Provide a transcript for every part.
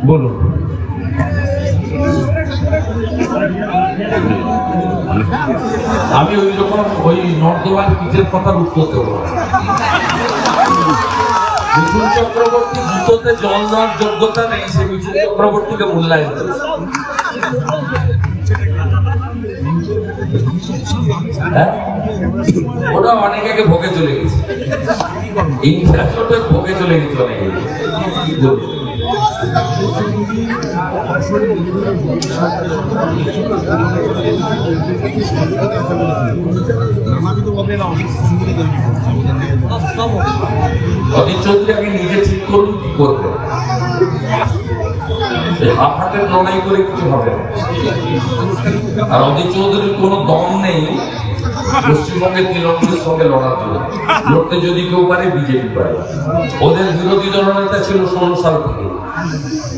বলুন। আমি ওই রকম ওই নর্দমার পিঠের কথার উত্তর দেব। মিঠুন চক্রবর্তী জুতোতে জল দেওয়ার যোগ্যতা নেই, সে মিঠুন চক্রবর্তীকে মূল্যায়ন করে। ওরা অনেক আগে ভোগে চলে গেছে, ইনফ্রাস্ট্রাকচার ভোগে চলে গেছে অনেকে। অধীর চৌধুরী আগে নিজে ঠিক করুন কি করবে, হাফহাতের লড়াই করে কিছু হবে না। আর অধীর চৌধুরীর কোনো দম নেই পশ্চিমবঙ্গের তৃণমূলের সঙ্গে লড়ার জন্য। লড়তে যদি কেউ পারে বিজেপি পারে। ওদের বিরোধী দলনেতা ছিল 16 সাল থেকে।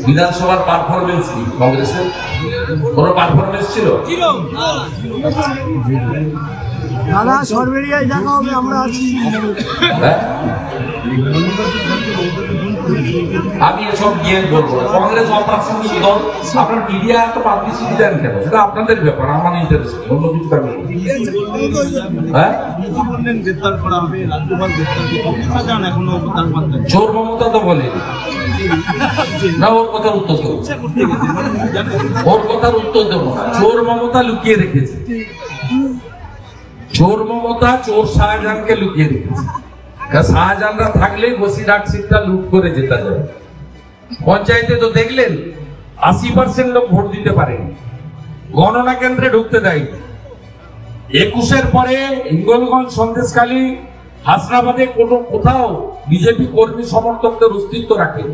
বিধানসভার পারফরমেন্স কি কংগ্রেসের কোনো পারফরমেন্স ছিল? দাদা সরবেরিয়ায় দেখা হবে, আমরা আছি। আমি এসব গিয়ে বলবো কংগ্রেস অপ্রাসঙ্গিক দল। আপনার মিডিয়া এত পাবলিসিটি দেন কেন? সেটা আপনাদের ব্যাপার, আমার ইন্টারেস্ট অন্য কিছু আমি। চোর মমতা তো বলেনি না, ওর কথার উত্তর দেবো, ওর কথার উত্তর দেবো না। চোর মমতা লুকিয়ে রেখেছে, চোর মমতা চোর শাহজাহানকে লুকিয়ে রেখেছে। শাহজাহানরা থাকলে বসিরহাট সিটটা লুট করে যেতে যাবে। পঞ্চায়েতে তো দেখলেন 80% লোক ভোট দিতে পারেনি, গণনা কেন্দ্রে ঢুকতে দেয়নি। 21-এর পরে হিঙ্গলগঞ্জ, সন্দেশখালী, হাসনাবাদে কোথাও বিজেপি কর্মী সমর্থকদের অস্তিত্ব রাখে।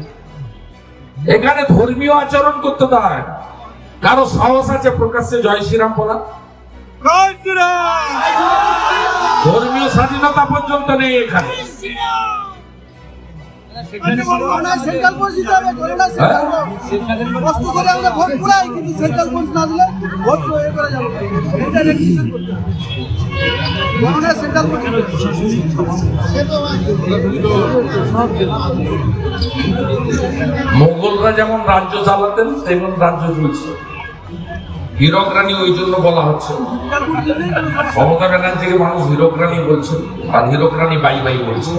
এখানে ধর্মীয় আচরণ করতে দেয়। কারো সাহস আছে প্রকাশ্যে জয় শ্রীরাম বলা? ধর্মীয় স্বাধীনতা পর্যন্ত নেই এখানে। মোগলরা যেমন রাজ্য চালাতেন তেমন রাজ্য চলছে। হীরক রানী ওই জন্য বলা হচ্ছে, মমতা ব্যানার্জিকে মানুষ হীরক রানী বলছে, আর হীরক রানী বাই বাই বলছে।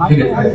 ঠিক আছে।